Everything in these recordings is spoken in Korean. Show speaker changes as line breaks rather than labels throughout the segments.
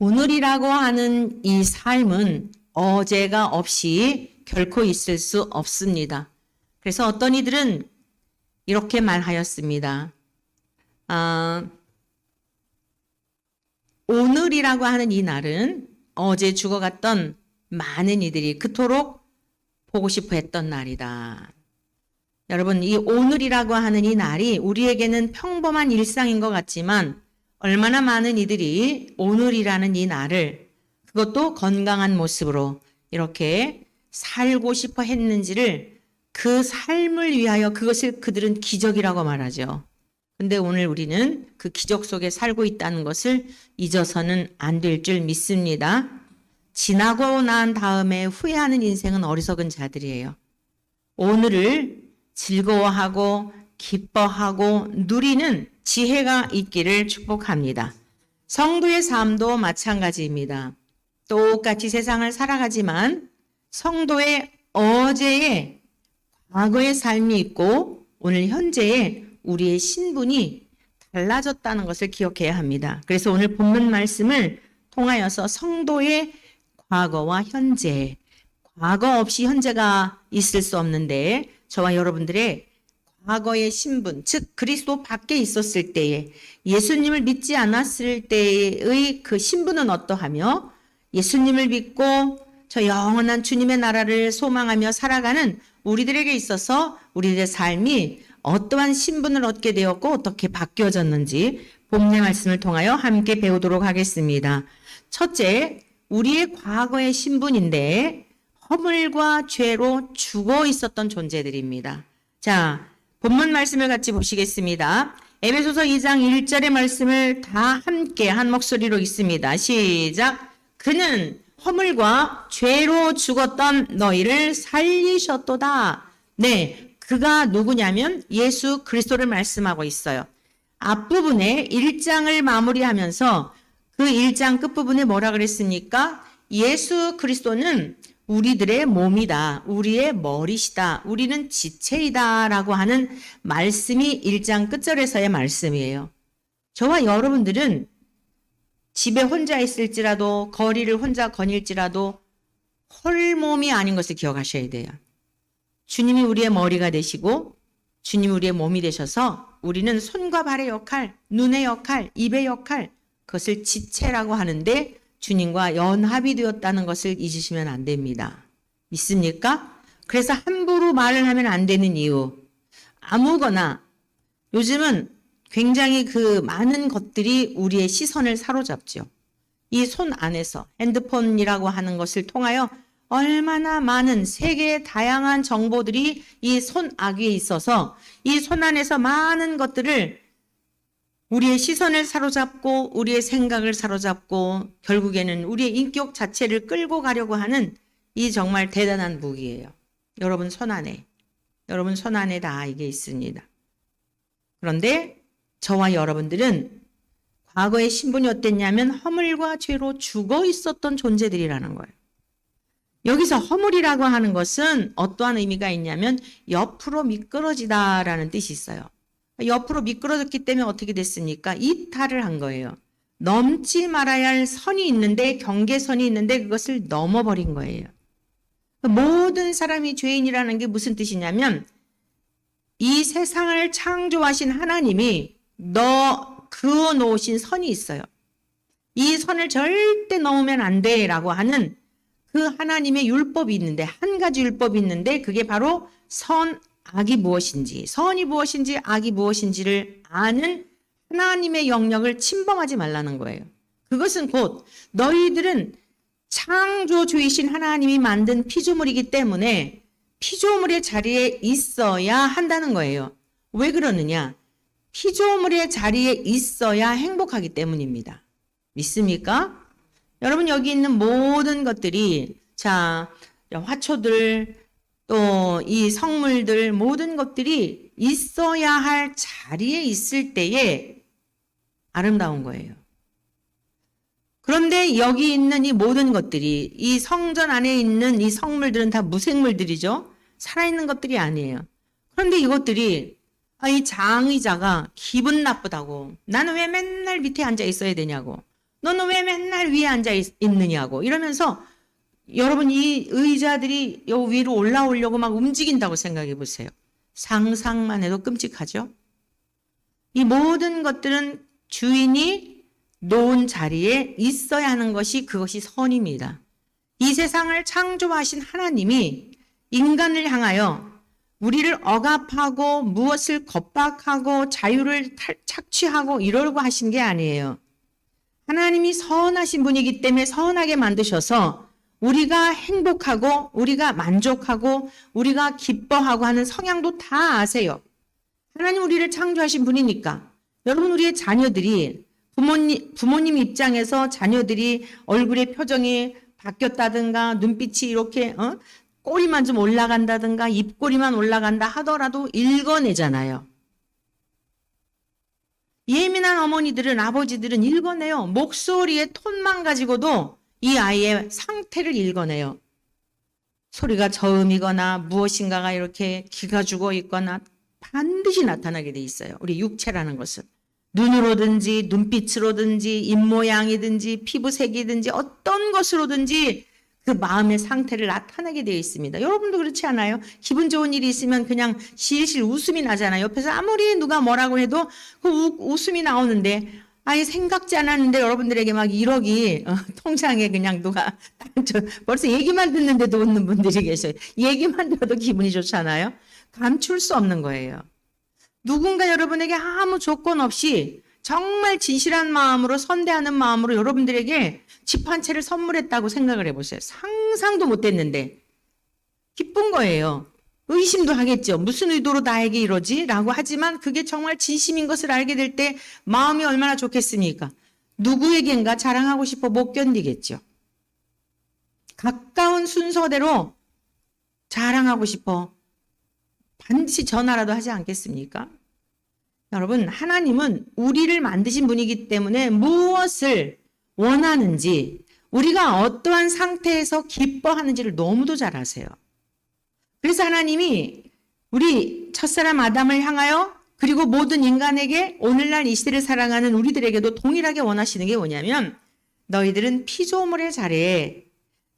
오늘이라고 하는 이 삶은 어제가 없이 결코 있을 수 없습니다. 그래서 어떤 이들은 이렇게 말하였습니다. 오늘이라고 하는 이 날은 어제 죽어갔던 많은 이들이 그토록 보고 싶어 했던 날이다. 여러분, 이 오늘이라고 하는 이 날이 우리에게는 평범한 일상인 것 같지만 얼마나 많은 이들이 오늘이라는 이 날을 그것도 건강한 모습으로 이렇게 살고 싶어 했는지를 그 삶을 위하여 그것을 그들은 기적이라고 말하죠. 근데 오늘 우리는 그 기적 속에 살고 있다는 것을 잊어서는 안 될 줄 믿습니다. 지나고 난 다음에 후회하는 인생은 어리석은 자들이에요. 오늘을 즐거워하고 기뻐하고 누리는 지혜가 있기를 축복합니다. 성도의 삶도 마찬가지입니다. 똑같이 세상을 살아가지만 성도의 어제의 과거의 삶이 있고 오늘 현재의 우리의 신분이 달라졌다는 것을 기억해야 합니다. 그래서 오늘 본문 말씀을 통하여서 성도의 과거와 현재, 과거 없이 현재가 있을 수 없는데 저와 여러분들의 과거의 신분, 즉 그리스도 밖에 있었을 때에 예수님을 믿지 않았을 때의 그 신분은 어떠하며 예수님을 믿고 저 영원한 주님의 나라를 소망하며 살아가는 우리들에게 있어서 우리들의 삶이 어떠한 신분을 얻게 되었고 어떻게 바뀌어졌는지 본문의 말씀을 통하여 함께 배우도록 하겠습니다. 첫째, 우리의 과거의 신분인데 허물과 죄로 죽어 있었던 존재들입니다. 자, 본문 말씀을 같이 보시겠습니다. 에베소서 2장 1절의 말씀을 다 함께 한 목소리로 읽습니다. 시작. 그는 허물과 죄로 죽었던 너희를 살리셨도다. 네, 그가 누구냐면 예수 그리스도를 말씀하고 있어요. 앞부분에 1장을 마무리하면서 그 1장 끝부분에 뭐라 그랬습니까? 예수 그리스도는 우리들의 몸이다. 우리의 머리시다. 우리는 지체이다. 라고 하는 말씀이 1장 끝절에서의 말씀이에요. 저와 여러분들은 집에 혼자 있을지라도 거리를 혼자 거닐지라도 홀몸이 아닌 것을 기억하셔야 돼요. 주님이 우리의 머리가 되시고 주님이 우리의 몸이 되셔서 우리는 손과 발의 역할, 눈의 역할, 입의 역할 그것을 지체라고 하는데 주님과 연합이 되었다는 것을 잊으시면 안 됩니다. 믿습니까? 그래서 함부로 말을 하면 안 되는 이유. 아무거나 요즘은 굉장히 그 많은 것들이 우리의 시선을 사로잡죠. 이 손 안에서 핸드폰이라고 하는 것을 통하여 얼마나 많은 세계의 다양한 정보들이 이 손아귀에 있어서 이 손 안에서 많은 것들을 우리의 시선을 사로잡고 우리의 생각을 사로잡고 결국에는 우리의 인격 자체를 끌고 가려고 하는 이 정말 대단한 무기예요. 여러분 손 안에 다 이게 있습니다. 그런데 저와 여러분들은 과거의 신분이 어땠냐면 허물과 죄로 죽어 있었던 존재들이라는 거예요. 여기서 허물이라고 하는 것은 어떠한 의미가 있냐면 옆으로 미끄러지다라는 뜻이 있어요. 옆으로 미끄러졌기 때문에 어떻게 됐습니까? 이탈을 한 거예요. 넘지 말아야 할 선이 있는데 경계선이 있는데 그것을 넘어버린 거예요. 모든 사람이 죄인이라는 게 무슨 뜻이냐면 이 세상을 창조하신 하나님이 그어 놓으신 선이 있어요. 이 선을 절대 넘으면 안 돼 라고 하는 그 하나님의 율법이 있는데 한 가지 율법이 있는데 그게 바로 악이 무엇인지, 선이 무엇인지, 악이 무엇인지를 아는 하나님의 영역을 침범하지 말라는 거예요. 그것은 곧 너희들은 창조주이신 하나님이 만든 피조물이기 때문에 피조물의 자리에 있어야 한다는 거예요. 왜 그러느냐? 피조물의 자리에 있어야 행복하기 때문입니다. 믿습니까? 여러분 여기 있는 모든 것들이 자 화초들 또 이 성물들 모든 것들이 있어야 할 자리에 있을 때에 아름다운 거예요. 그런데 여기 있는 이 모든 것들이 이 성전 안에 있는 이 성물들은 다 무생물들이죠. 살아있는 것들이 아니에요. 그런데 이것들이 이 장의자가 기분 나쁘다고 나는 왜 맨날 밑에 앉아 있어야 되냐고 너는 왜 맨날 위에 앉아 있느냐고 이러면서 여러분 이 의자들이 요 위로 올라오려고 막 움직인다고 생각해 보세요. 상상만 해도 끔찍하죠. 이 모든 것들은 주인이 놓은 자리에 있어야 하는 것이 그것이 선입니다. 이 세상을 창조하신 하나님이 인간을 향하여 우리를 억압하고 무엇을 겁박하고 자유를 착취하고 이러려고 하신 게 아니에요. 하나님이 선하신 분이기 때문에 선하게 만드셔서 우리가 행복하고 우리가 만족하고 우리가 기뻐하고 하는 성향도 다 아세요. 하나님 우리를 창조하신 분이니까 여러분 우리의 자녀들이 부모님 입장에서 자녀들이 얼굴의 표정이 바뀌었다든가 눈빛이 이렇게 꼬리만 좀 올라간다든가 입꼬리만 올라간다 하더라도 읽어내잖아요. 예민한 어머니들은 아버지들은 읽어내요. 목소리의 톤만 가지고도 이 아이의 상태를 읽어내요. 소리가 저음이거나 무엇인가가 이렇게 기가 죽어 있거나 반드시 나타나게 돼 있어요. 우리 육체라는 것은. 눈으로든지 눈빛으로든지 입모양이든지 피부색이든지 어떤 것으로든지 그 마음의 상태를 나타내게 되어 있습니다. 여러분도 그렇지 않아요? 기분 좋은 일이 있으면 그냥 실실 웃음이 나잖아요. 옆에서 아무리 누가 뭐라고 해도 그 웃음이 나오는데 아예 생각지 않았는데 여러분들에게 막 1억이 통장에 그냥 누가 벌써 얘기만 듣는데도 웃는 분들이 계셔요. 얘기만 들어도 기분이 좋잖아요. 감출 수 없는 거예요. 누군가 여러분에게 아무 조건 없이 정말 진실한 마음으로 선대하는 마음으로 여러분들에게 집 한 채를 선물했다고 생각을 해보세요. 상상도 못했는데 기쁜 거예요. 의심도 하겠죠. 무슨 의도로 나에게 이러지? 라고 하지만 그게 정말 진심인 것을 알게 될 때 마음이 얼마나 좋겠습니까? 누구에겐가 자랑하고 싶어 못 견디겠죠. 가까운 순서대로 자랑하고 싶어 반드시 전화라도 하지 않겠습니까? 여러분, 하나님은 우리를 만드신 분이기 때문에 무엇을 원하는지, 우리가 어떠한 상태에서 기뻐하는지를 너무도 잘 아세요. 그래서 하나님이 우리 첫사람 아담을 향하여 그리고 모든 인간에게 오늘날 이 시대를 살아가는 우리들에게도 동일하게 원하시는 게 뭐냐면 너희들은 피조물의 자리에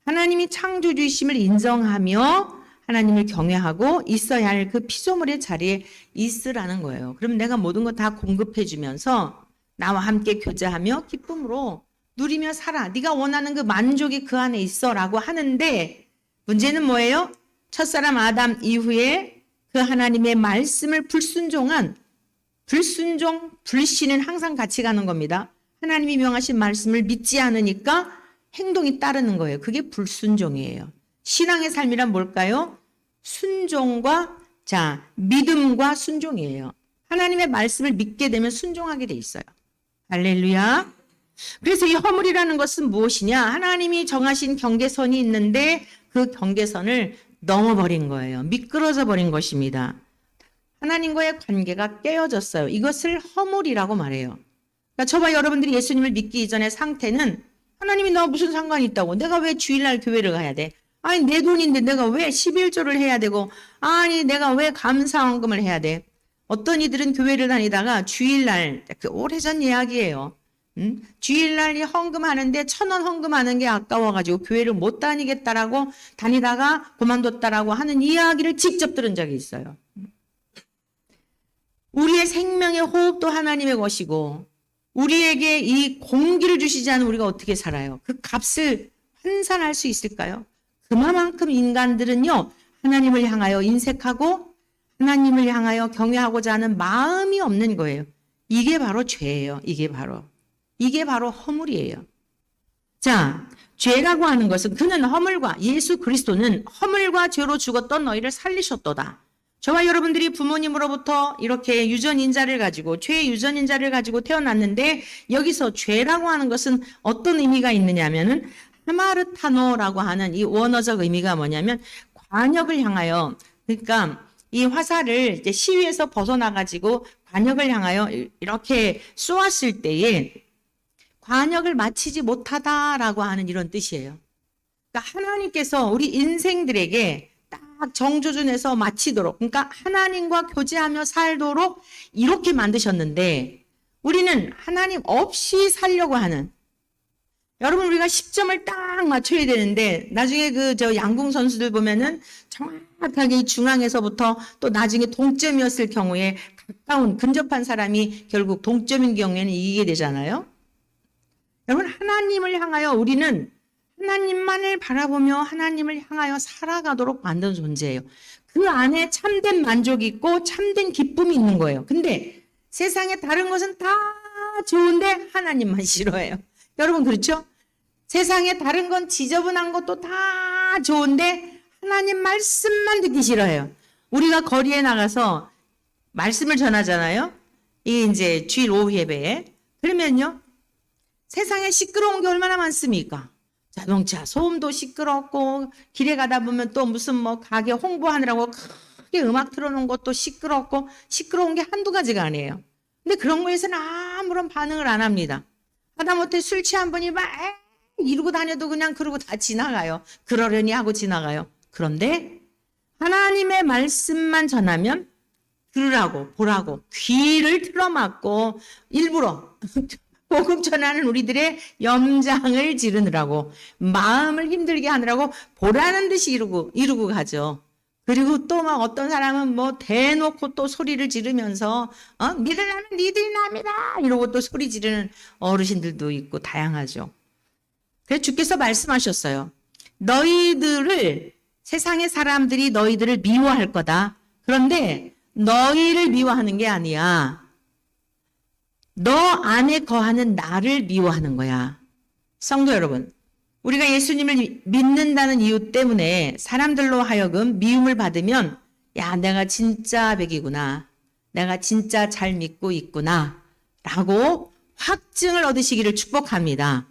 하나님이 창조주이심을 인정하며 하나님을 경외하고 있어야 할 그 피조물의 자리에 있으라는 거예요. 그럼 내가 모든 거 다 공급해 주면서 나와 함께 교제하며 기쁨으로 누리며 살아. 네가 원하는 그 만족이 그 안에 있어라고 하는데 문제는 뭐예요? 첫사람 아담 이후에 그 하나님의 말씀을 불순종한 불신은 항상 같이 가는 겁니다. 하나님이 명하신 말씀을 믿지 않으니까 행동이 따르는 거예요. 그게 불순종이에요. 신앙의 삶이란 뭘까요? 순종과 믿음과 순종이에요. 하나님의 말씀을 믿게 되면 순종하게 돼 있어요. 할렐루야. 그래서 이 허물이라는 것은 무엇이냐? 하나님이 정하신 경계선이 있는데 그 경계선을 넘어버린 거예요. 미끄러져 버린 것입니다. 하나님과의 관계가 깨어졌어요. 이것을 허물이라고 말해요. 그러니까 저와 여러분들이 예수님을 믿기 이전의 상태는 하나님이 나와 무슨 상관이 있다고? 내가 왜 주일날 교회를 가야 돼? 아니 내 돈인데 내가 왜 11조를 해야 되고 아니 내가 왜 감사헌금을 해야 돼? 어떤 이들은 교회를 다니다가 주일날 그 오래전 이야기예요. 주일날 헌금하는데 1,000원 헌금하는 게 아까워가지고 교회를 못 다니겠다라고 다니다가 그만뒀다라고 하는 이야기를 직접 들은 적이 있어요. 우리의 생명의 호흡도 하나님의 것이고 우리에게 이 공기를 주시지 않으면 우리가 어떻게 살아요? 그 값을 환산할 수 있을까요? 그만큼 인간들은요, 하나님을 향하여 인색하고 하나님을 향하여 경외하고자 하는 마음이 없는 거예요. 이게 바로 죄예요. 이게 바로 허물이에요. 자, 죄라고 하는 것은 그는 허물과 예수 그리스도는 허물과 죄로 죽었던 너희를 살리셨도다. 저와 여러분들이 부모님으로부터 이렇게 유전인자를 가지고 죄의 유전인자를 가지고 태어났는데 여기서 죄라고 하는 것은 어떤 의미가 있느냐면은 하마르타노라고 하는 이 원어적 의미가 뭐냐면 관역을 향하여 그러니까 이 화살을 이제 시위에서 벗어나가지고 관역을 향하여 이렇게 쏘았을 때에 관역을 맞히지 못하다라고 하는 이런 뜻이에요. 그러니까 하나님께서 우리 인생들에게 딱 정조준해서 마치도록 그러니까 하나님과 교제하며 살도록 이렇게 만드셨는데 우리는 하나님 없이 살려고 하는 여러분, 우리가 10점을 딱 맞춰야 되는데, 나중에 양궁 선수들 보면은 정확하게 이 중앙에서부터 또 나중에 동점이었을 경우에 가까운, 근접한 사람이 결국 동점인 경우에는 이기게 되잖아요. 여러분, 하나님을 향하여 우리는 하나님만을 바라보며 하나님을 향하여 살아가도록 만든 존재예요. 그 안에 참된 만족이 있고 참된 기쁨이 있는 거예요. 근데 세상에 다른 것은 다 좋은데 하나님만 싫어해요. 여러분, 그렇죠? 세상에 다른 건 지저분한 것도 다 좋은데 하나님 말씀만 듣기 싫어해요. 우리가 거리에 나가서 말씀을 전하잖아요. 이게 이제 주일 오후 예배에. 그러면요, 세상에 시끄러운 게 얼마나 많습니까? 자동차 소음도 시끄럽고, 길에 가다 보면 또 무슨 가게 홍보하느라고 크게 음악 틀어놓은 것도 시끄럽고, 시끄러운 게 한두 가지가 아니에요. 근데 그런 거에서는 아무런 반응을 안 합니다. 하다못해 술 취한 분이 막 이러고 다녀도 그냥 그러고 다 지나가요. 그러려니 하고 지나가요. 그런데 하나님의 말씀만 전하면 들으라고 보라고 귀를 틀어막고 일부러 복음 전하는 우리들의 염장을 지르느라고 마음을 힘들게 하느라고 보라는 듯이 이루고 가죠. 그리고 또 막 어떤 사람은 대놓고 또 소리를 지르면서 믿으려면 니들이 납니다 이러고 또 소리 지르는 어르신들도 있고 다양하죠. 그래서 주께서 말씀하셨어요. 너희들을 세상의 사람들이 너희들을 미워할 거다. 그런데 너희를 미워하는 게 아니야. 너 안에 거하는 나를 미워하는 거야. 성도 여러분, 우리가 예수님을 믿는다는 이유 때문에 사람들로 하여금 미움을 받으면 야, 내가 진짜 백이구나. 내가 진짜 잘 믿고 있구나. 라고 확증을 얻으시기를 축복합니다.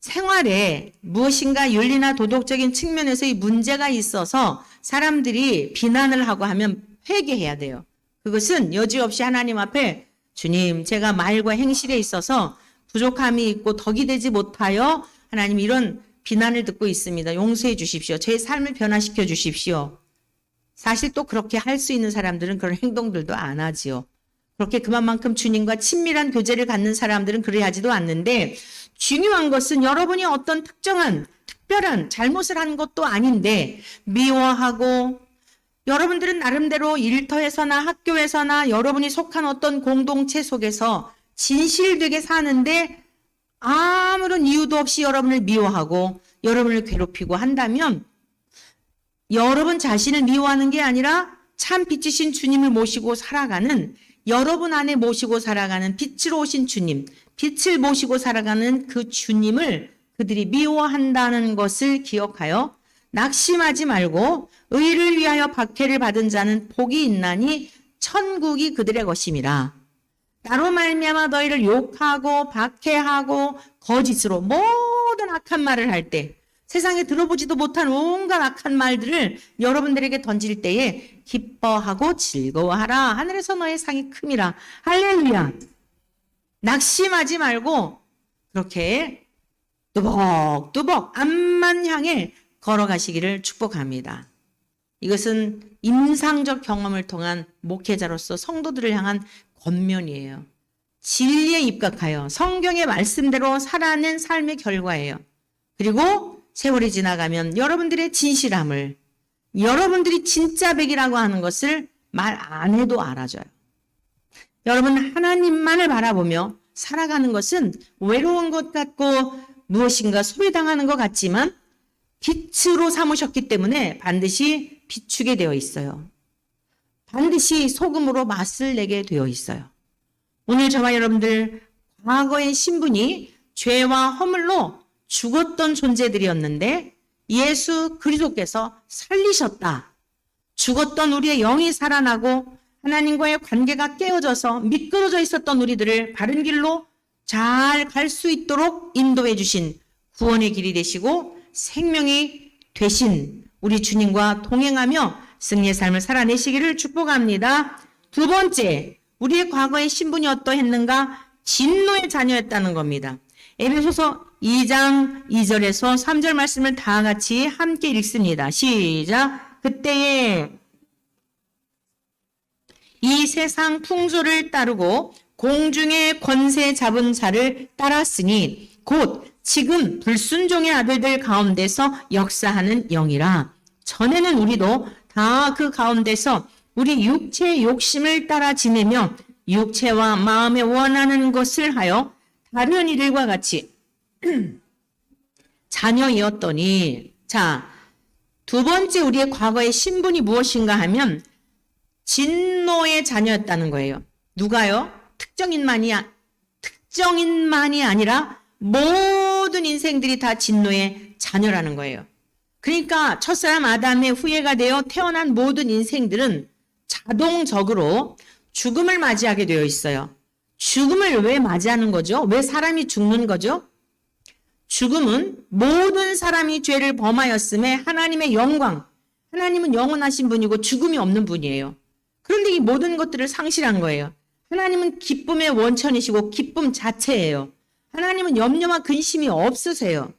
생활에 무엇인가 윤리나 도덕적인 측면에서의 문제가 있어서 사람들이 비난을 하고 하면 회개해야 돼요. 그것은 여지없이 하나님 앞에 주님, 제가 말과 행실에 있어서 부족함이 있고 덕이 되지 못하여 하나님 이런 비난을 듣고 있습니다. 용서해 주십시오. 제 삶을 변화시켜 주십시오. 사실 또 그렇게 할 수 있는 사람들은 그런 행동들도 안 하지요. 그렇게 그만큼 주님과 친밀한 교제를 갖는 사람들은 그래야 하지도 않는데 중요한 것은 여러분이 어떤 특별한 잘못을 한 것도 아닌데 미워하고 여러분들은 나름대로 일터에서나 학교에서나 여러분이 속한 어떤 공동체 속에서 진실되게 사는데 아무런 이유도 없이 여러분을 미워하고 여러분을 괴롭히고 한다면 여러분 자신을 미워하는 게 아니라 참 빛이신 주님을 모시고 살아가는 여러분 안에 모시고 살아가는 빛으로 오신 주님, 빛을 모시고 살아가는 그 주님을 그들이 미워한다는 것을 기억하여 낙심하지 말고 의를 위하여 박해를 받은 자는 복이 있나니 천국이 그들의 것임이라. 나로 말미암아 너희를 욕하고 박해하고 거짓으로 모든 악한 말을 할 때 세상에 들어보지도 못한 온갖 악한 말들을 여러분들에게 던질 때에 기뻐하고 즐거워하라. 하늘에서 너의 상이 큼이라. 할렐루야. 낙심하지 말고 그렇게 뚜벅뚜벅 앞만 향해 걸어가시기를 축복합니다. 이것은 임상적 경험을 통한 목회자로서 성도들을 향한 권면이에요. 진리에 입각하여 성경의 말씀대로 살아낸 삶의 결과예요. 그리고 세월이 지나가면 여러분들의 진실함을 여러분들이 진짜 백이라고 하는 것을 말 안 해도 알아줘요. 여러분 하나님만을 바라보며 살아가는 것은 외로운 것 같고 무엇인가 소외당하는 것 같지만 빛으로 삼으셨기 때문에 반드시 비추게 되어 있어요. 반드시 소금으로 맛을 내게 되어 있어요. 오늘 저와 여러분들 과거의 신분이 죄와 허물로 죽었던 존재들이었는데 예수 그리스도께서 살리셨다. 죽었던 우리의 영이 살아나고 하나님과의 관계가 깨어져서 미끄러져 있었던 우리들을 바른 길로 잘 갈 수 있도록 인도해 주신 구원의 길이 되시고 생명이 되신 우리 주님과 동행하며 승리의 삶을 살아내시기를 축복합니다. 두 번째, 우리의 과거의 신분이 어떠했는가? 진노의 자녀였다는 겁니다. 에베소서 2장 2절에서 3절 말씀을 다 같이 함께 읽습니다. 시작. 그때에 이 세상 풍조를 따르고 공중의 권세 잡은 자를 따랐으니 곧 지금 불순종의 아들들 가운데서 역사하는 영이라. 전에는 우리도 다 그 가운데서 우리 육체의 욕심을 따라 지내며 육체와 마음에 원하는 것을 하여 다른 이들과 같이 자녀이었더니, 자, 두 번째 우리의 과거의 신분이 무엇인가 하면 진노의 자녀였다는 거예요. 누가요? 특정인만이 아니라 모든 인생들이 다 진노의 자녀라는 거예요. 그러니까 첫사람 아담의 후예가 되어 태어난 모든 인생들은 자동적으로 죽음을 맞이하게 되어 있어요. 죽음을 왜 맞이하는 거죠? 왜 사람이 죽는 거죠? 죽음은 모든 사람이 죄를 범하였음에 하나님의 영광, 하나님은 영원하신 분이고 죽음이 없는 분이에요. 그런데 이 모든 것들을 상실한 거예요. 하나님은 기쁨의 원천이시고 기쁨 자체예요. 하나님은 염려와 근심이 없으세요.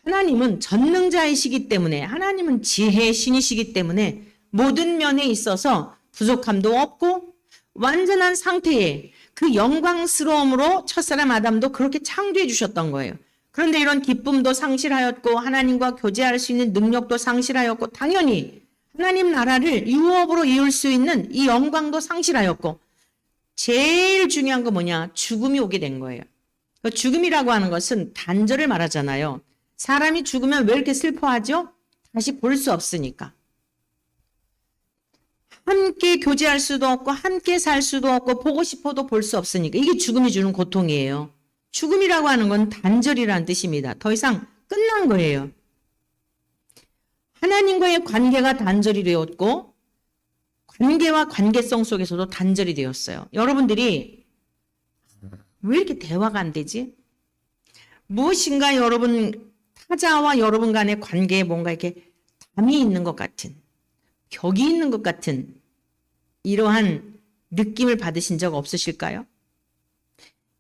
하나님은 전능자이시기 때문에, 하나님은 지혜의 신이시기 때문에 모든 면에 있어서 부족함도 없고 완전한 상태에 그 영광스러움으로 첫사람 아담도 그렇게 창조해 주셨던 거예요. 그런데 이런 기쁨도 상실하였고 하나님과 교제할 수 있는 능력도 상실하였고 당연히 하나님 나라를 유업으로 이룰 수 있는 이 영광도 상실하였고 제일 중요한 거 뭐냐? 죽음이 오게 된 거예요. 죽음이라고 하는 것은 단절을 말하잖아요. 사람이 죽으면 왜 이렇게 슬퍼하죠? 다시 볼 수 없으니까. 함께 교제할 수도 없고 함께 살 수도 없고 보고 싶어도 볼 수 없으니까 이게 죽음이 주는 고통이에요. 죽음이라고 하는 건 단절이라는 뜻입니다. 더 이상 끝난 거예요. 하나님과의 관계가 단절이 되었고 관계와 관계성 속에서도 단절이 되었어요. 여러분들이 왜 이렇게 대화가 안 되지? 무엇인가 여러분 타자와 여러분 간의 관계에 뭔가 이렇게 담이 있는 것 같은, 벽이 있는 것 같은 이러한 느낌을 받으신 적 없으실까요?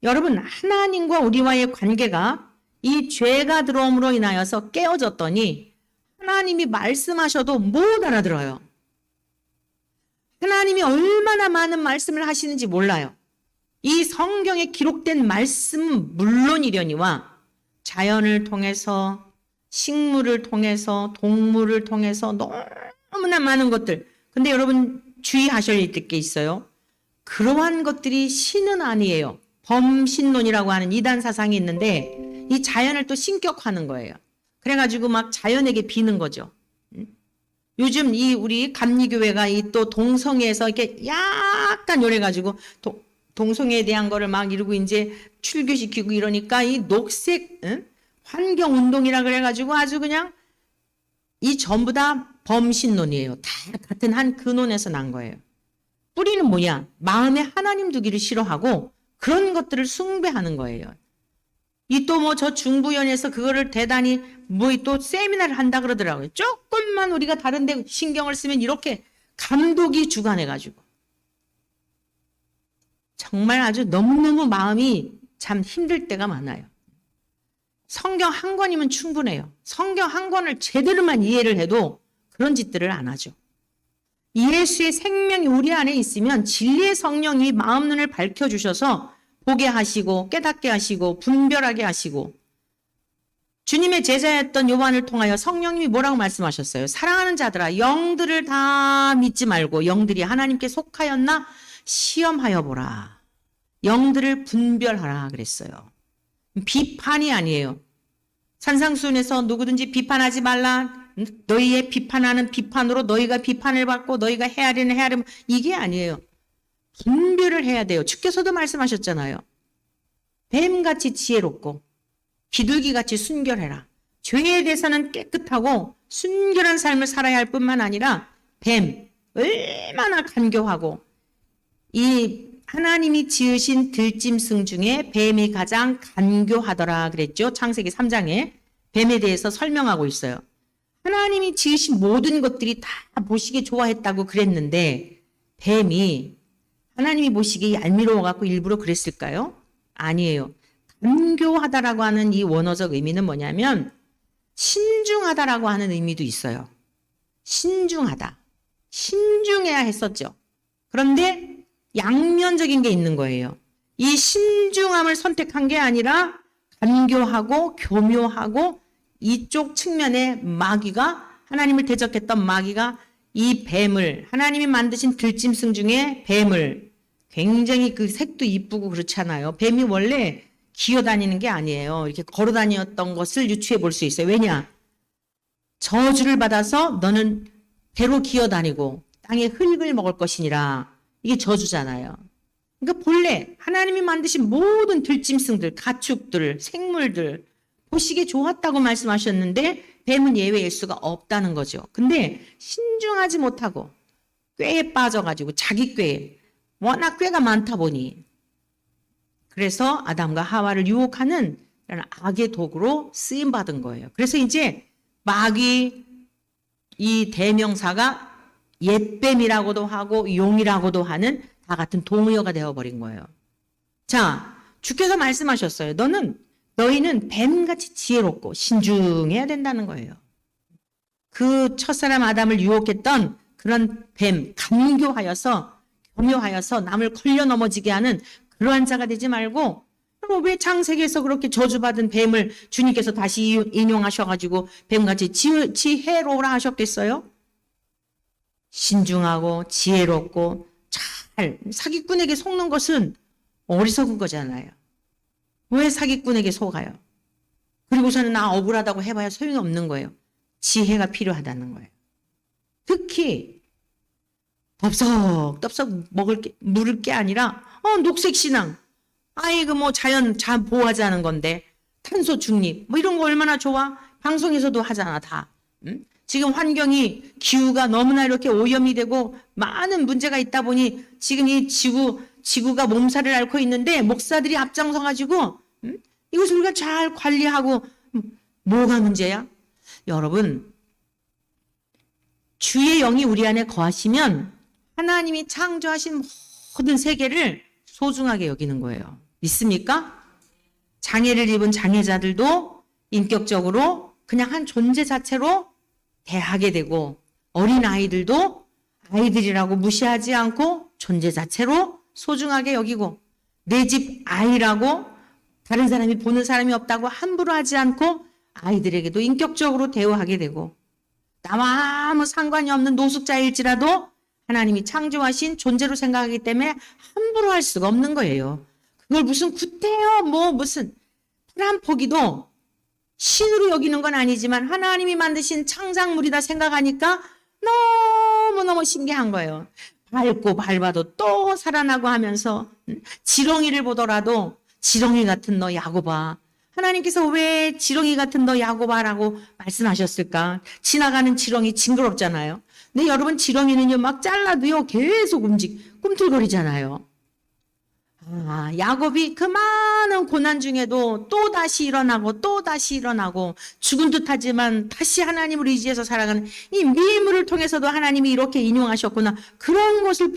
여러분, 하나님과 우리와의 관계가 이 죄가 들어옴으로 인하여서 깨어졌더니 하나님이 말씀하셔도 못 알아들어요. 하나님이 얼마나 많은 말씀을 하시는지 몰라요. 이 성경에 기록된 말씀 물론이려니와 자연을 통해서, 식물을 통해서, 동물을 통해서 너무나 많은 것들. 근데 여러분 주의하셔야 될 게 있어요. 그러한 것들이 신은 아니에요. 범신론이라고 하는 이단 사상이 있는데 이 자연을 또 신격화하는 거예요. 그래가지고 막 자연에게 비는 거죠. 요즘 이 우리 감리교회가 이 또 동성애에서 이렇게 약간 요래가지고 동성애에 대한 거를 막 이러고 이제 출교시키고 이러니까 이 녹색 환경운동이라 그래가지고 아주 그냥 이 전부 다 범신론이에요. 다 같은 한 근원에서 난 거예요. 뿌리는 뭐냐? 마음에 하나님 두기를 싫어하고 그런 것들을 숭배하는 거예요. 이 또 뭐 저 중부연에서 그거를 대단히 뭐 또 세미나를 한다 그러더라고요. 조금만 우리가 다른 데 신경을 쓰면 이렇게 감독이 주관해가지고. 정말 아주 너무너무 마음이 참 힘들 때가 많아요. 성경 한 권이면 충분해요. 성경 한 권을 제대로만 이해를 해도 그런 짓들을 안 하죠. 예수의 생명이 우리 안에 있으면 진리의 성령이 마음 눈을 밝혀주셔서 보게 하시고 깨닫게 하시고 분별하게 하시고 주님의 제자였던 요한을 통하여 성령님이 뭐라고 말씀하셨어요? 사랑하는 자들아 영들을 다 믿지 말고 영들이 하나님께 속하였나 시험하여 보라. 영들을 분별하라 그랬어요. 비판이 아니에요. 산상수훈에서 누구든지 비판하지 말라. 너희의 비판하는 비판으로 너희가 비판을 받고 너희가 헤아리는 헤아림 이게 아니에요. 분별을 해야 돼요. 주께서도 말씀하셨잖아요. 뱀같이 지혜롭고 비둘기같이 순결해라. 죄에 대해서는 깨끗하고 순결한 삶을 살아야 할 뿐만 아니라 뱀 얼마나 간교하고 이 하나님이 지으신 들짐승 중에 뱀이 가장 간교하더라 그랬죠. 창세기 3장에 뱀에 대해서 설명하고 있어요. 하나님이 지으신 모든 것들이 다 보시기 좋아했다고 그랬는데 뱀이 하나님이 보시기에 얄미워갖고 일부러 그랬을까요? 아니에요. 간교하다라고 하는 이 원어적 의미는 뭐냐면 신중하다라고 하는 의미도 있어요. 신중하다. 신중해야 했었죠. 그런데 양면적인 게 있는 거예요. 이 신중함을 선택한 게 아니라 간교하고 교묘하고 이쪽 측면에 마귀가, 하나님을 대적했던 마귀가 이 뱀을, 하나님이 만드신 들짐승 중에 뱀을, 굉장히 그 색도 이쁘고 그렇잖아요. 뱀이 원래 기어다니는 게 아니에요. 이렇게 걸어다녔던 것을 유추해 볼 수 있어요. 왜냐? 저주를 받아서 너는 배로 기어다니고 땅의 흙을 먹을 것이니라. 이게 저주잖아요. 그러니까 본래 하나님이 만드신 모든 들짐승들, 가축들, 생물들 보시기에 좋았다고 말씀하셨는데 뱀은 예외일 수가 없다는 거죠. 근데 신중하지 못하고 꾀에 빠져가지고 자기 꾀에, 워낙 꾀가 많다 보니 그래서 아담과 하와를 유혹하는 악의 도구로 쓰임받은 거예요. 그래서 이제 마귀 이 대명사가 옛뱀이라고도 하고 용이라고도 하는 다 같은 동의어가 되어버린 거예요. 자, 주께서 말씀하셨어요. 너희는 뱀같이 지혜롭고 신중해야 된다는 거예요. 그 첫사람 아담을 유혹했던 그런 뱀, 간교하여서 교묘하여서 남을 걸려 넘어지게 하는 그러한 자가 되지 말고, 왜 창세기에서 그렇게 저주받은 뱀을 주님께서 다시 인용하셔가지고 뱀같이 지혜로우라 하셨겠어요? 신중하고 지혜롭고 잘, 사기꾼에게 속는 것은 어리석은 거잖아요. 왜 사기꾼에게 속아요? 그리고서는 나 억울하다고 해봐야 소용이 없는 거예요. 지혜가 필요하다는 거예요. 특히 덥석덥석 물을 게 아니라 녹색신앙, 아이고 뭐 자연 보호하자는 건데 탄소 중립 뭐 이런 거 얼마나 좋아? 방송에서도 하잖아 다. 응? 지금 환경이, 기후가 너무나 이렇게 오염이 되고 많은 문제가 있다 보니 지금 이 지구가 몸살을 앓고 있는데 목사들이 앞장서 가지고 이것을 우리가 잘 관리하고, 뭐가 문제야? 여러분, 주의 영이 우리 안에 거하시면 하나님이 창조하신 모든 세계를 소중하게 여기는 거예요. 믿습니까? 장애를 입은 장애자들도 인격적으로 그냥 한 존재 자체로 대하게 되고, 어린 아이들도 아이들이라고 무시하지 않고 존재 자체로 소중하게 여기고, 내 집 아이라고 다른 사람이 보는 사람이 없다고 함부로 하지 않고 아이들에게도 인격적으로 대우하게 되고, 나와 아무 상관이 없는 노숙자일지라도 하나님이 창조하신 존재로 생각하기 때문에 함부로 할 수가 없는 거예요. 그걸 무슨 구태여 무슨 풀 한 포기도 신으로 여기는 건 아니지만 하나님이 만드신 창작물이다 생각하니까 너무너무 신기한 거예요. 밟고 밟아도 또 살아나고 하면서, 지렁이를 보더라도 지렁이 같은 너 야곱아. 하나님께서 왜 지렁이 같은 너 야곱아라고 말씀하셨을까? 지나가는 지렁이 징그럽잖아요. 근데 여러분, 지렁이는요 막 잘라도요 계속 꿈틀거리잖아요. 야곱이 그 많은 고난 중에도 또 다시 일어나고 죽은 듯하지만 다시 하나님을 의지해서 살아가는 이 미물을 통해서도 하나님이 이렇게 인용하셨구나. 그런 것을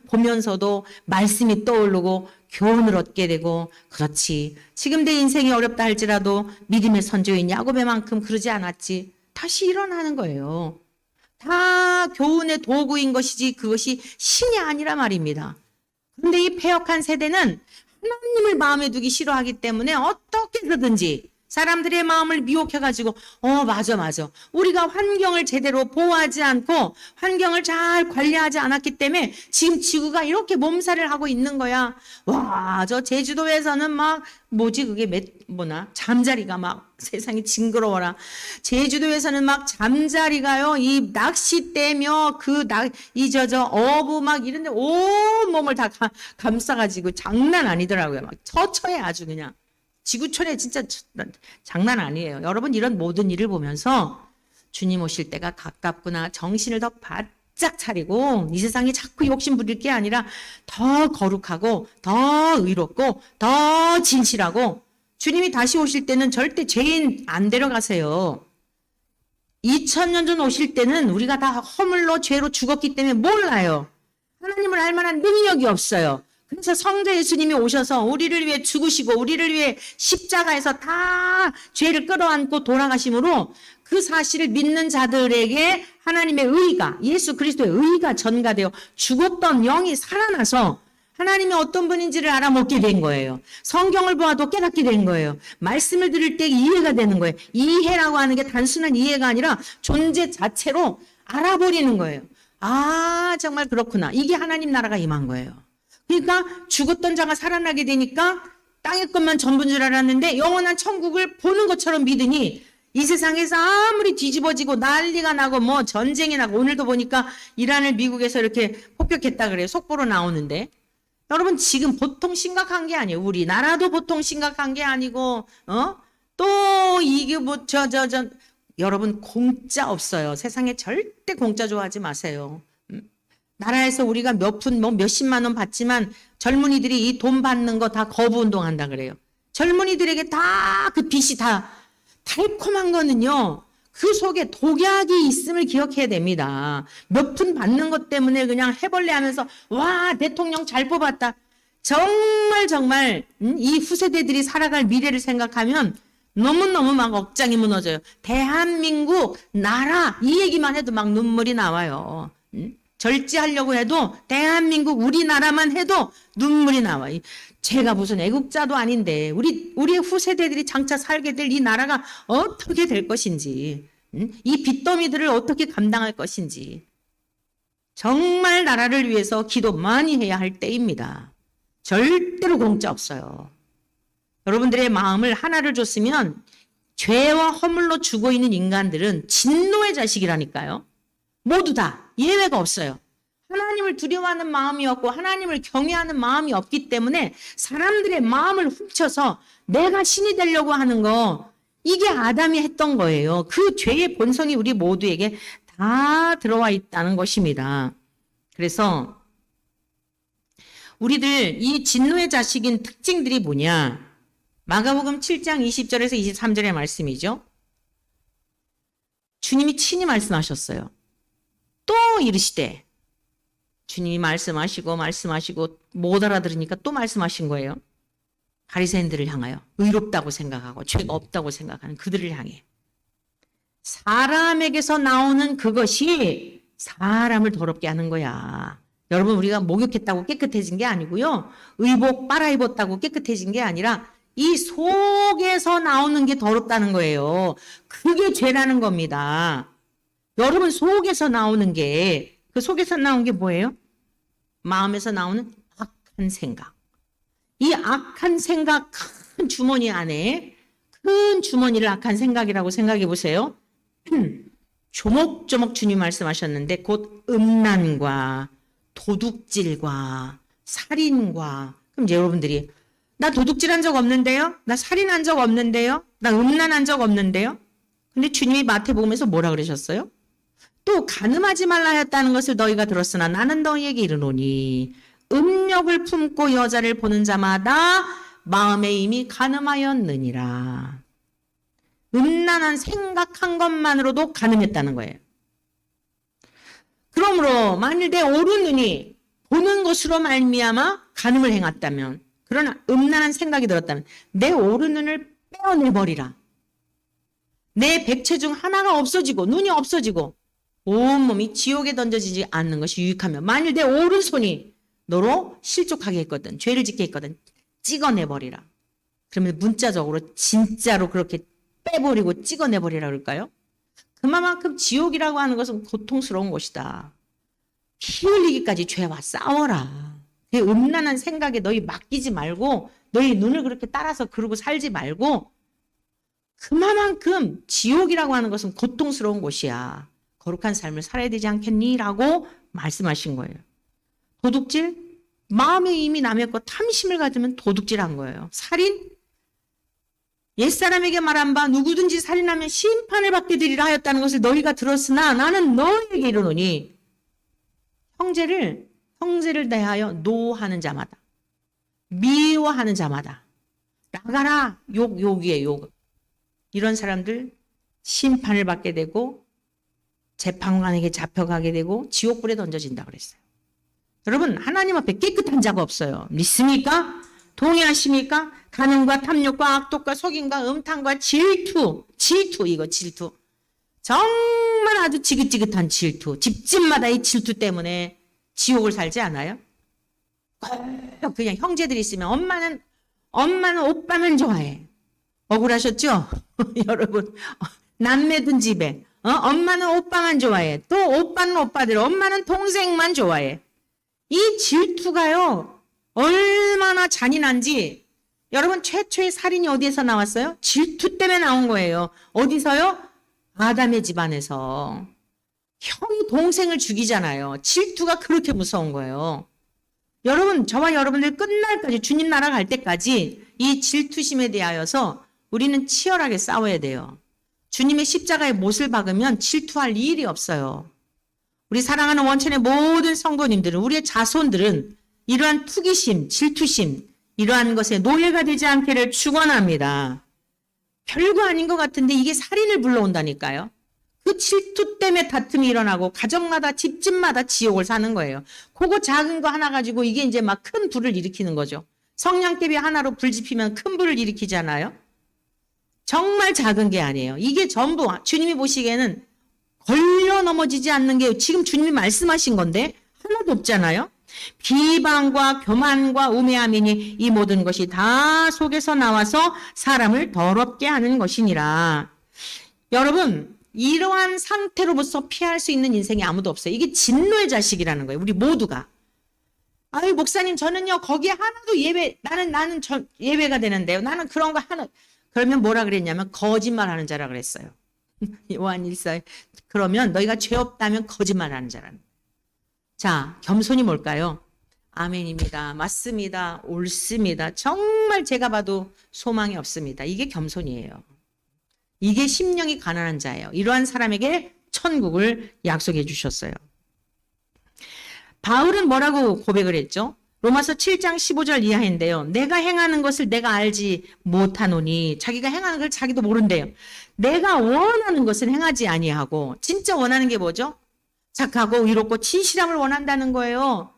보면서도 말씀이 떠오르고 교훈을 얻게 되고, 그렇지, 지금 내 인생이 어렵다 할지라도 믿음의 선조인 야곱의만큼 그러지 않았지. 다시 일어나는 거예요. 다 교훈의 도구인 것이지 그것이 신이 아니라 말입니다. 그런데 이 패역한 세대는 하나님을 마음에 두기 싫어하기 때문에 어떻게 해서든지 사람들의 마음을 미혹해가지고 맞아. 우리가 환경을 제대로 보호하지 않고 환경을 잘 관리하지 않았기 때문에 지금 지구가 이렇게 몸살을 하고 있는 거야. 와, 저 제주도에서는 막 그게 잠자리가 막 세상이 징그러워라. 제주도에서는 막 잠자리가요, 이 낚싯대며 어부 막 이런데 온 몸을 다 감싸가지고 장난 아니더라고요. 막 처처해 아주 그냥. 지구촌에 진짜 장난 아니에요. 여러분, 이런 모든 일을 보면서 주님 오실 때가 가깝구나. 정신을 더 바짝 차리고 이 세상에 자꾸 욕심 부릴 게 아니라 더 거룩하고 더 의롭고 더 진실하고, 주님이 다시 오실 때는 절대 죄인 안 데려가세요. 2000년 전 오실 때는 우리가 다 허물로 죄로 죽었기 때문에 몰라요. 하나님을 알 만한 능력이 없어요. 그래서 성자 예수님이 오셔서 우리를 위해 죽으시고 우리를 위해 십자가에서 다 죄를 끌어안고 돌아가심으로 그 사실을 믿는 자들에게 하나님의 의가, 예수 그리스도의 의가 전가되어 죽었던 영이 살아나서 하나님이 어떤 분인지를 알아먹게 된 거예요. 성경을 보아도 깨닫게 된 거예요. 말씀을 들을 때 이해가 되는 거예요. 이해라고 하는 게 단순한 이해가 아니라 존재 자체로 알아버리는 거예요. 아, 정말 그렇구나. 이게 하나님 나라가 임한 거예요. 그러니까 죽었던 자가 살아나게 되니까 땅의 것만 전부인 줄 알았는데 영원한 천국을 보는 것처럼 믿으니 이 세상에서 아무리 뒤집어지고 난리가 나고 뭐 전쟁이 나고 오늘도 보니까 이란을 미국에서 이렇게 폭격했다 그래요. 속보로 나오는데 여러분 지금 보통 심각한 게 아니에요. 우리나라도 보통 심각한 게 아니고 또 이게 뭐 여러분 공짜 없어요. 세상에 절대 공짜 좋아하지 마세요. 나라에서 우리가 몇 푼, 뭐 몇십만 원 받지만 젊은이들이 이 돈 받는 거 다 거부 운동한다 그래요. 젊은이들에게 다 그 빚이 다 달콤한 거는요. 그 속에 독약이 있음을 기억해야 됩니다. 몇 푼 받는 것 때문에 그냥 해벌레 하면서 와 대통령 잘 뽑았다. 정말 이 후세대들이 살아갈 미래를 생각하면 너무너무 막 억장이 무너져요. 대한민국 나라 이 얘기만 해도 막 눈물이 나와요. 절제하려고 해도 대한민국 우리나라만 해도 눈물이 나와요. 제가 무슨 애국자도 아닌데 우리의 후세대들이 장차 살게 될 이 나라가 어떻게 될 것인지 이 빚더미들을 어떻게 감당할 것인지 정말 나라를 위해서 기도 많이 해야 할 때입니다. 절대로 공짜 없어요. 여러분들의 마음을 하나를 줬으면 죄와 허물로 죽어 있는 인간들은 진노의 자식이라니까요. 모두 다 예외가 없어요. 하나님을 두려워하는 마음이 없고 하나님을 경외하는 마음이 없기 때문에 사람들의 마음을 훔쳐서 내가 신이 되려고 하는 거 이게 아담이 했던 거예요. 그 죄의 본성이 우리 모두에게 다 들어와 있다는 것입니다. 그래서 우리들 이 진노의 자식인 특징들이 뭐냐? 마가복음 7장 20절에서 23절의 말씀이죠. 주님이 친히 말씀하셨어요. 또 이르시되 주님이 말씀하시고 못 알아들으니까 또 말씀하신 거예요. 바리새인들을 향하여 의롭다고 생각하고 죄가 없다고 생각하는 그들을 향해 사람에게서 나오는 그것이 사람을 더럽게 하는 거야. 여러분 우리가 목욕했다고 깨끗해진 게 아니고요. 의복 빨아입었다고 깨끗해진 게 아니라 이 속에서 나오는 게 더럽다는 거예요. 그게 죄라는 겁니다. 여러분 속에서 나오는 게 그 속에서 나온 게 뭐예요? 마음에서 나오는 악한 생각. 이 악한 생각 큰 주머니 안에 큰 주머니를 악한 생각이라고 생각해 보세요. 조목조목 주님 말씀하셨는데 곧 음란과 도둑질과 살인과 그럼 이제 여러분들이 나 도둑질한 적 없는데요? 나 살인한 적 없는데요? 나 음란한 적 없는데요? 근데 주님이 마태복음에서 뭐라 그러셨어요? 또 간음하지 말라 하였다는 것을 너희가 들었으나 나는 너희에게 이르노니 음욕을 품고 여자를 보는 자마다 마음에 이미 간음하였느니라. 음란한 생각한 것만으로도 간음했다는 거예요. 그러므로 만일 내 오른 눈이 보는 것으로 말미암아 간음을 행했다면 그러나 음란한 생각이 들었다면 내 오른 눈을 빼어내버리라. 내 백체 중 하나가 없어지고 눈이 없어지고 온몸이 지옥에 던져지지 않는 것이 유익하며 만일 내 오른손이 너로 실족하게 했거든 죄를 짓게 했거든 찍어내버리라. 그러면 문자적으로 진짜로 그렇게 빼버리고 찍어내버리라 그럴까요? 그만큼 지옥이라고 하는 것은 고통스러운 곳이다. 피 흘리기까지 죄와 싸워라. 그 음란한 생각에 너희 맡기지 말고 너희 눈을 그렇게 따라서 그러고 살지 말고 그만큼 지옥이라고 하는 것은 고통스러운 곳이야. 거룩한 삶을 살아야 되지 않겠니? 라고 말씀하신 거예요. 도둑질? 마음에 이미 남의 것 탐심을 가지면 도둑질한 거예요. 살인? 옛사람에게 말한 바 누구든지 살인하면 심판을 받게 되리라 하였다는 것을 너희가 들었으나 나는 너희에게 이르노니 형제를 대하여 노하는 자마다 미워하는 자마다 나가라 욕이에요. 욕. 이런 사람들 심판을 받게 되고 재판관에게 잡혀가게 되고 지옥불에 던져진다 그랬어요. 여러분 하나님 앞에 깨끗한 자가 없어요. 믿습니까? 동의하십니까? 간음과 탐욕과 악독과 속임과 음탕과 질투 이거 질투. 정말 아주 지긋지긋한 질투. 집집마다 이 질투 때문에 지옥을 살지 않아요? 꼭 그냥 형제들이 있으면 엄마는 오빠만 좋아해. 억울하셨죠? 여러분, 남매든 집에 엄마는 오빠만 좋아해. 또 오빠는 오빠들, 엄마는 동생만 좋아해. 이 질투가요, 얼마나 잔인한지. 여러분, 최초의 살인이 어디에서 나왔어요? 질투 때문에 나온 거예요. 어디서요? 아담의 집안에서. 형이 동생을 죽이잖아요. 질투가 그렇게 무서운 거예요. 여러분, 저와 여러분들 끝날까지, 주님 나라 갈 때까지 이 질투심에 대하여서 우리는 치열하게 싸워야 돼요. 주님의 십자가에 못을 박으면 질투할 일이 없어요. 우리 사랑하는 원천의 모든 성도님들은, 우리의 자손들은 이러한 투기심, 질투심, 이러한 것에 노예가 되지 않기를 축원합니다. 별거 아닌 것 같은데 이게 살인을 불러온다니까요. 그 질투 때문에 다툼이 일어나고 가정마다, 집집마다 지옥을 사는 거예요. 그거 작은 거 하나 가지고 이게 이제 막 큰 불을 일으키는 거죠. 성냥개비 하나로 불 지피면 큰 불을 일으키잖아요. 정말 작은 게 아니에요. 이게 전부 주님이 보시기에는 걸려 넘어지지 않는 게 지금 주님이 말씀하신 건데 하나도 없잖아요. 비방과 교만과 우매함이니 이 모든 것이 다 속에서 나와서 사람을 더럽게 하는 것이니라. 여러분, 이러한 상태로부터 피할 수 있는 인생이 아무도 없어요. 이게 진노의 자식이라는 거예요. 우리 모두가. 아유, 목사님, 저는요, 거기에 하나도 나는 예외가 되는데요. 나는 그런 거 하나. 그러면 뭐라 그랬냐면, 거짓말 하는 자라 그랬어요. 요한 1서 그러면 너희가 죄 없다면 거짓말 하는 자라는. 자, 겸손이 뭘까요? 아멘입니다. 맞습니다. 옳습니다. 정말 제가 봐도 소망이 없습니다. 이게 겸손이에요. 이게 심령이 가난한 자예요. 이러한 사람에게 천국을 약속해 주셨어요. 바울은 뭐라고 고백을 했죠? 로마서 7장 15절 이하인데요. 내가 행하는 것을 내가 알지 못하노니, 자기가 행하는 걸 자기도 모른대요. 내가 원하는 것을 행하지 아니하고, 진짜 원하는 게 뭐죠? 착하고 의롭고 진실함을 원한다는 거예요.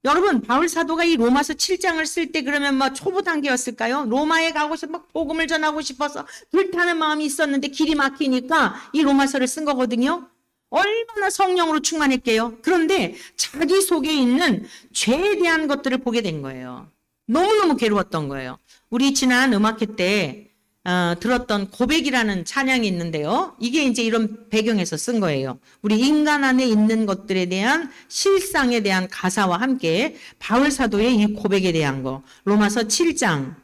여러분, 바울 사도가 이 로마서 7장을 쓸 때 그러면 뭐 초보 단계였을까요? 로마에 가고 싶어 막 복음을 전하고 싶어서 불타는 마음이 있었는데 길이 막히니까 이 로마서를 쓴 거거든요. 얼마나 성령으로 충만했게요. 그런데 자기 속에 있는 죄에 대한 것들을 보게 된 거예요. 너무너무 괴로웠던 거예요. 우리 지난 음악회 때 들었던 고백이라는 찬양이 있는데요. 이게 이제 이런 배경에서 쓴 거예요. 우리 인간 안에 있는 것들에 대한 실상에 대한 가사와 함께 바울 사도의 이 고백에 대한 거. 로마서 7장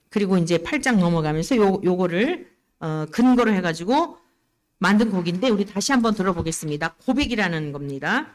그리고 이제 8장 넘어가면서 요거를 근거로 해가지고 만든 곡인데 우리 다시 한번 들어보겠습니다. 고백이라는 겁니다.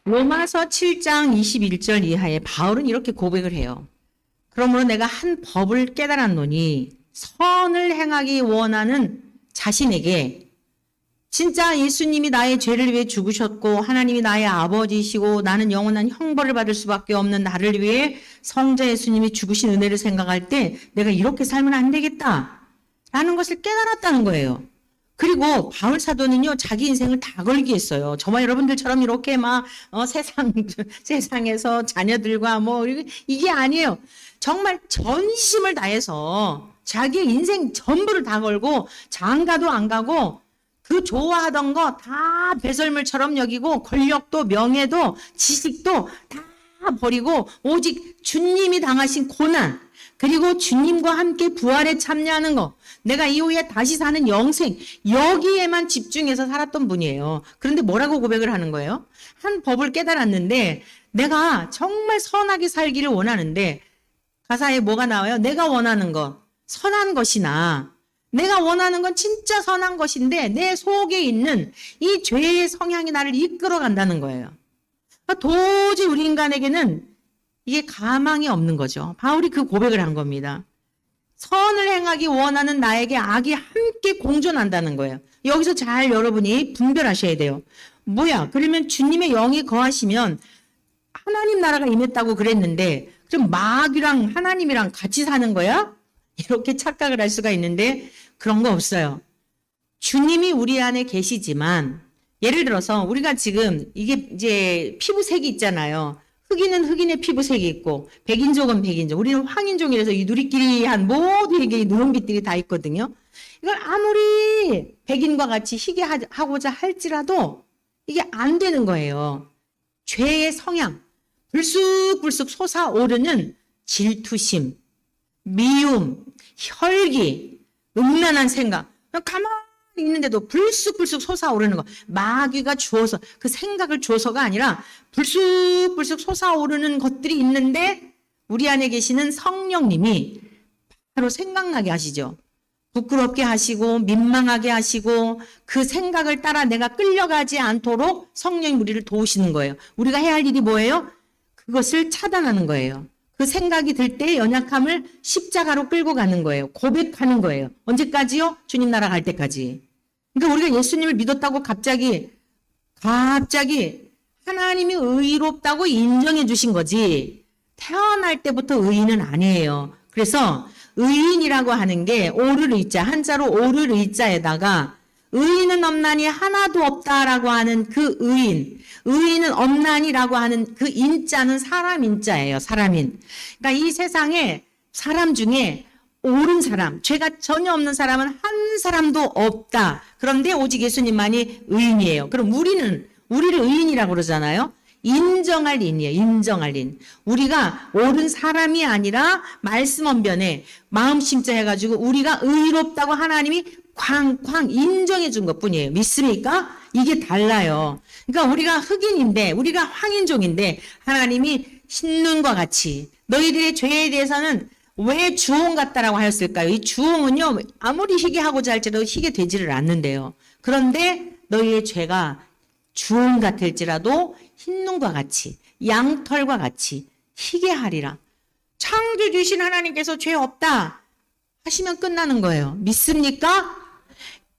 로마서 7장 21절 이하에 바울은 이렇게 고백을 해요. 그러므로 내가 한 법을 깨달았노니 선을 행하기 원하는 자신에게 진짜 예수님이 나의 죄를 위해 죽으셨고 하나님이 나의 아버지시고 나는 영원한 형벌을 받을 수밖에 없는 나를 위해 성자 예수님이 죽으신 은혜를 생각할 때 내가 이렇게 살면 안 되겠다라는 것을 깨달았다는 거예요. 그리고 바울 사도는요, 자기 인생을 다 걸게 했어요. 저와 여러분들처럼 이렇게 막, 세상에서 자녀들과 이게 아니에요. 정말 전심을 다해서 자기의 인생 전부를 다 걸고 장가도 안 가고 그 좋아하던 거 다 배설물처럼 여기고 권력도 명예도 지식도 다 버리고 오직 주님이 당하신 고난, 그리고 주님과 함께 부활에 참여하는 거, 내가 이후에 다시 사는 영생, 여기에만 집중해서 살았던 분이에요. 그런데 뭐라고 고백을 하는 거예요? 한 법을 깨달았는데 내가 정말 선하게 살기를 원하는데 가사에 뭐가 나와요? 내가 원하는 것, 선한 것이나 내가 원하는 건 진짜 선한 것인데 내 속에 있는 이 죄의 성향이 나를 이끌어 간다는 거예요. 도저히 우리 인간에게는 이게 가망이 없는 거죠. 바울이 그 고백을 한 겁니다. 선을 행하기 원하는 나에게 악이 함께 공존한다는 거예요. 여기서 잘 여러분이 분별하셔야 돼요. 뭐야? 그러면 주님의 영이 거하시면 하나님 나라가 임했다고 그랬는데 그럼 마귀랑 하나님이랑 같이 사는 거야? 이렇게 착각을 할 수가 있는데 그런 거 없어요. 주님이 우리 안에 계시지만 예를 들어서 우리가 지금 이게 이제 피부색이 있잖아요. 흑인은 흑인의 피부색이 있고 백인족은 백인족, 우리는 황인종이라서 이 누리끼리 한 모두에게 누렁빛들이 다 있거든요. 이걸 아무리 백인과 같이 희게 하고자 할지라도 이게 안 되는 거예요. 죄의 성향, 불쑥불쑥 솟아오르는 질투심, 미움, 혈기, 음란한 생각, 가만히 있는데도 불쑥불쑥 솟아오르는 거, 마귀가 주어서, 그 생각을 주어서가 아니라 불쑥불쑥 솟아오르는 것들이 있는데 우리 안에 계시는 성령님이 바로 생각나게 하시죠. 부끄럽게 하시고 민망하게 하시고 그 생각을 따라 내가 끌려가지 않도록 성령이 우리를 도우시는 거예요. 우리가 해야 할 일이 뭐예요? 그것을 차단하는 거예요. 그 생각이 들 때 연약함을 십자가로 끌고 가는 거예요. 고백하는 거예요. 언제까지요? 주님 나라 갈 때까지. 그러니까 우리가 예수님을 믿었다고 갑자기 하나님이 의롭다고 인정해 주신 거지 태어날 때부터 의인은 아니에요. 그래서 의인이라고 하는 게 오를 의자, 한자로 오를 의자에다가 의인은 없나니 하나도 없다라고 하는 그 의인은 없나니라고 하는 그 인자는 사람 인자예요. 사람인. 그러니까 이 세상에 사람 중에 옳은 사람, 죄가 전혀 없는 사람은 한 사람도 없다. 그런데 오직 예수님만이 의인이에요. 그럼 우리를 의인이라고 그러잖아요. 인정할 인이에요. 인정할 인. 우리가 옳은 사람이 아니라 말씀 언변에 마음 심자 해가지고 우리가 의롭다고 하나님이 쾅쾅 인정해 준 것뿐이에요. 믿습니까? 이게 달라요. 그러니까 우리가 흑인인데 우리가 황인종인데 하나님이 흰눈과 같이 너희들의 죄에 대해서는 왜 주홍 같다라고 하였을까요? 이 주홍은요 아무리 희게 하고자 할지라도 희게 되지를 않는데요. 그런데 너희의 죄가 주홍 같을지라도 흰눈과 같이 양털과 같이 희게 하리라. 창조주신 하나님께서 죄 없다 하시면 끝나는 거예요. 믿습니까?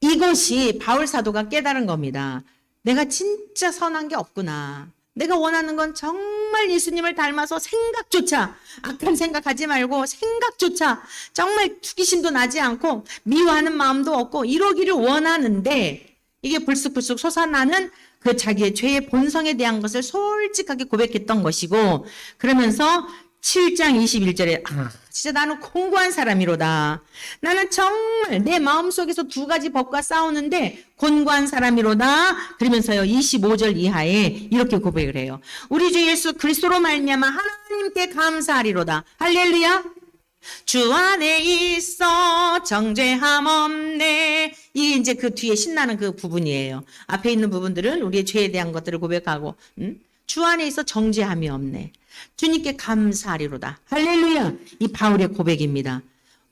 이것이 바울 사도가 깨달은 겁니다. 내가 진짜 선한 게 없구나. 내가 원하는 건 정말 예수님을 닮아서 생각조차 악한 생각하지 말고 생각조차 정말 투기심도 나지 않고 미워하는 마음도 없고 이러기를 원하는데 이게 불쑥불쑥 솟아나는 그 자기의 죄의 본성에 대한 것을 솔직하게 고백했던 것이고 그러면서 7장 21절에 진짜 나는 공고한 사람이로다. 나는 정말 내 마음속에서 두 가지 법과 싸우는데 곤고한 사람이로다. 그러면서요 25절 이하에 이렇게 고백을 해요. 우리 주 예수 그리스도로 말미암아 하나님께 감사하리로다. 할렐루야. 주 안에 있어 정죄함 없네. 이게 이제 그 뒤에 신나는 그 부분이에요. 앞에 있는 부분들은 우리의 죄에 대한 것들을 고백하고 주 안에 있어 정죄함이 없네. 주님께 감사하리로다. 할렐루야. 이 바울의 고백입니다.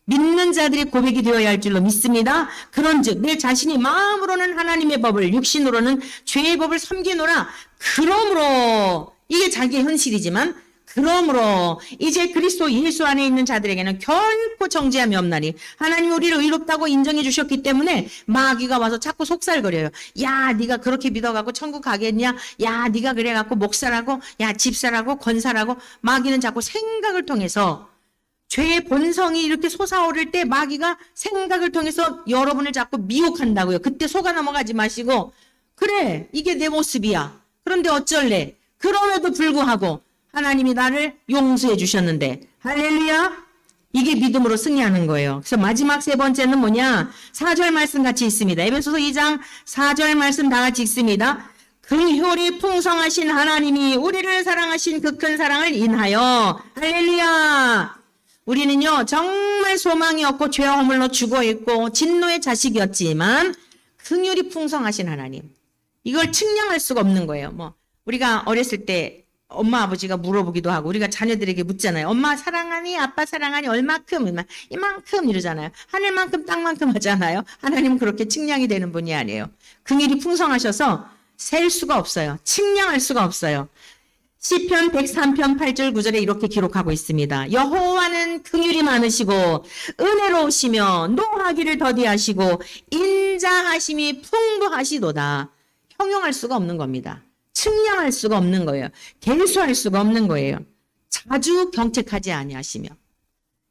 믿는 자들의 고백이 되어야 할 줄로 믿습니다. 그런즉 내 자신이 마음으로는 하나님의 법을 육신으로는 죄의 법을 섬기노라. 그러므로 이게 자기의 현실이지만 그러므로 이제 그리스도 예수 안에 있는 자들에게는 결코 정죄함이 없나니 하나님이 우리를 의롭다고 인정해 주셨기 때문에 마귀가 와서 자꾸 속살거려요. 야 네가 그렇게 믿어갖고 천국 가겠냐. 야 네가 그래갖고 목사라고 야 집사라고 권사라고 마귀는 자꾸 생각을 통해서 죄의 본성이 이렇게 솟아오를 때 마귀가 생각을 통해서 여러분을 자꾸 미혹한다고요. 그때 속아 넘어가지 마시고 그래 이게 내 모습이야. 그런데 어쩔래. 그럼에도 불구하고 하나님이 나를 용서해 주셨는데 할렐루야. 이게 믿음으로 승리하는 거예요. 그래서 마지막 세 번째는 뭐냐. 4절 말씀 같이 있습니다. 에베소서 2장 4절 말씀 다 같이 읽습니다. 긍휼이 풍성하신 하나님이 우리를 사랑하신 그 큰 사랑을 인하여 할렐루야. 우리는요 정말 소망이 없고 죄와 허물로 죽어있고 진노의 자식이었지만 긍휼이 풍성하신 하나님. 이걸 측량할 수가 없는 거예요. 뭐 우리가 어렸을 때 엄마 아버지가 물어보기도 하고 우리가 자녀들에게 묻잖아요. 엄마 사랑하니 아빠 사랑하니 얼마큼 이만큼 이러잖아요. 하늘만큼 땅만큼 하잖아요. 하나님은 그렇게 측량이 되는 분이 아니에요. 긍휼이 풍성하셔서 셀 수가 없어요. 측량할 수가 없어요. 시편 103편 8절 9절에 이렇게 기록하고 있습니다. 여호와는 긍휼이 많으시고 은혜로우시며 노하기를 더디하시고 인자하심이 풍부하시도다. 형용할 수가 없는 겁니다. 측량할 수가 없는 거예요. 계수할 수가 없는 거예요. 자주 경책하지 아니하시며.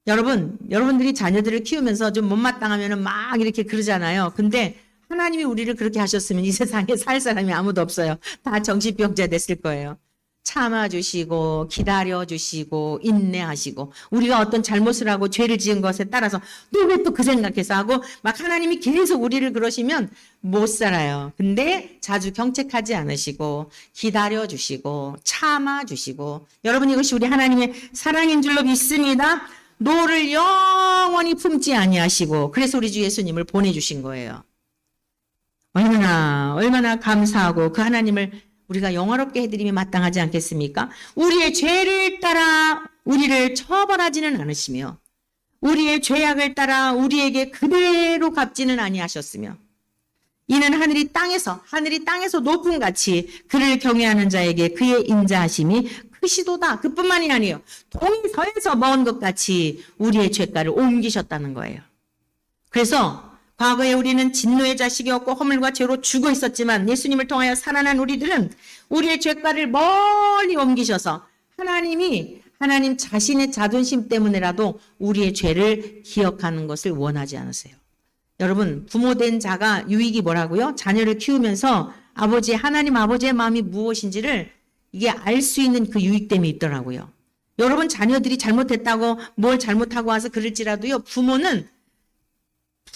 여러분들이 자녀들을 키우면서 좀 못마땅하면 막 이렇게 그러잖아요. 근데 하나님이 우리를 그렇게 하셨으면 이 세상에 살 사람이 아무도 없어요. 다 정신병자 됐을 거예요. 참아주시고 기다려주시고 인내하시고 우리가 어떤 잘못을 하고 죄를 지은 것에 따라서 또 왜 또 그 생각해서 하고 막 하나님이 계속 우리를 그러시면 못 살아요. 근데 자주 경책하지 않으시고 기다려주시고 참아주시고 여러분 이것이 우리 하나님의 사랑인 줄로 믿습니다. 노를 영원히 품지 아니하시고 그래서 우리 주 예수님을 보내주신 거예요. 얼마나 감사하고 그 하나님을 우리가 영화롭게 해드림이 마땅하지 않겠습니까? 우리의 죄를 따라 우리를 처벌하지는 않으시며 우리의 죄악을 따라 우리에게 그대로 갚지는 아니하셨으며 이는 하늘이 땅에서 높은 같이 그를 경외하는 자에게 그의 인자하심이 크시도다. 그뿐만이 아니에요. 동이 서에서 먼 것 같이 우리의 죄가를 옮기셨다는 거예요. 그래서 과거에 우리는 진노의 자식이었고 허물과 죄로 죽어 있었지만 예수님을 통하여 살아난 우리들은 우리의 죄가를 멀리 옮기셔서 하나님 자신의 자존심 때문에라도 우리의 죄를 기억하는 것을 원하지 않으세요. 여러분 부모된 자가 유익이 뭐라고요? 자녀를 키우면서 하나님 아버지의 마음이 무엇인지를 이게 알 수 있는 그 유익됨이 있더라고요. 여러분 자녀들이 잘못했다고 뭘 잘못하고 와서 그럴지라도요. 부모는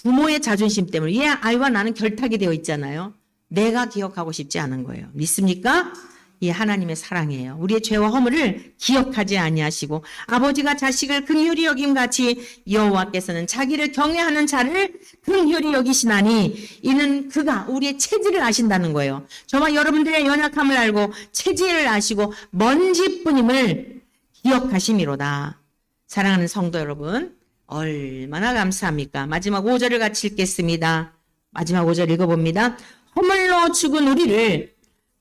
부모의 자존심 때문에 얘 아이와 나는 결탁이 되어 있잖아요. 내가 기억하고 싶지 않은 거예요. 믿습니까? 이 하나님의 사랑이에요. 우리의 죄와 허물을 기억하지 아니하시고 아버지가 자식을 긍휼히 여김같이 여호와께서는 자기를 경외하는 자를 긍휼히 여기시나니 이는 그가 우리의 체질을 아신다는 거예요. 저와 여러분들의 연약함을 알고 체질을 아시고 먼지뿐임을 기억하심이로다. 사랑하는 성도 여러분 얼마나 감사합니까? 마지막 5절을 같이 읽겠습니다. 마지막 5절 읽어봅니다. 허물로 죽은 우리를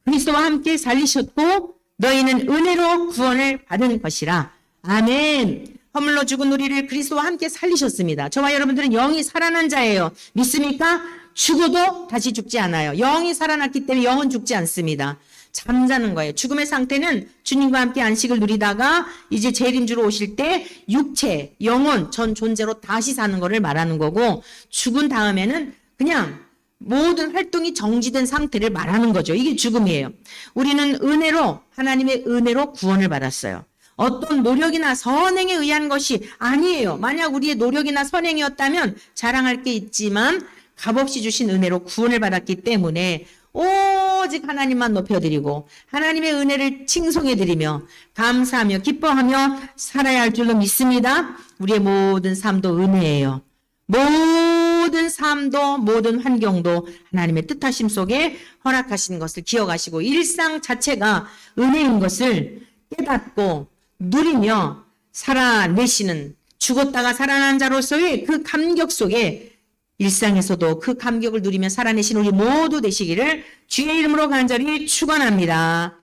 그리스도와 함께 살리셨고 너희는 은혜로 구원을 받은 것이라. 아멘. 허물로 죽은 우리를 그리스도와 함께 살리셨습니다. 저와 여러분들은 영이 살아난 자예요. 믿습니까? 죽어도 다시 죽지 않아요. 영이 살아났기 때문에 영은 죽지 않습니다. 잠자는 거예요. 죽음의 상태는 주님과 함께 안식을 누리다가 이제 재림주로 오실 때 육체, 영혼, 전 존재로 다시 사는 거를 말하는 거고, 죽은 다음에는 그냥 모든 활동이 정지된 상태를 말하는 거죠. 이게 죽음이에요. 우리는 은혜로, 하나님의 은혜로 구원을 받았어요. 어떤 노력이나 선행에 의한 것이 아니에요. 만약 우리의 노력이나 선행이었다면 자랑할 게 있지만 값없이 주신 은혜로 구원을 받았기 때문에 오직 하나님만 높여드리고 하나님의 은혜를 칭송해드리며 감사하며 기뻐하며 살아야 할 줄로 믿습니다. 우리의 모든 삶도 은혜예요. 모든 삶도 모든 환경도 하나님의 뜻하심 속에 허락하신 것을 기억하시고 일상 자체가 은혜인 것을 깨닫고 누리며 살아내시는, 죽었다가 살아난 자로서의 그 감격 속에 일상에서도 그 감격을 누리며 살아내신 우리 모두 되시기를 주의 이름으로 간절히 축원합니다.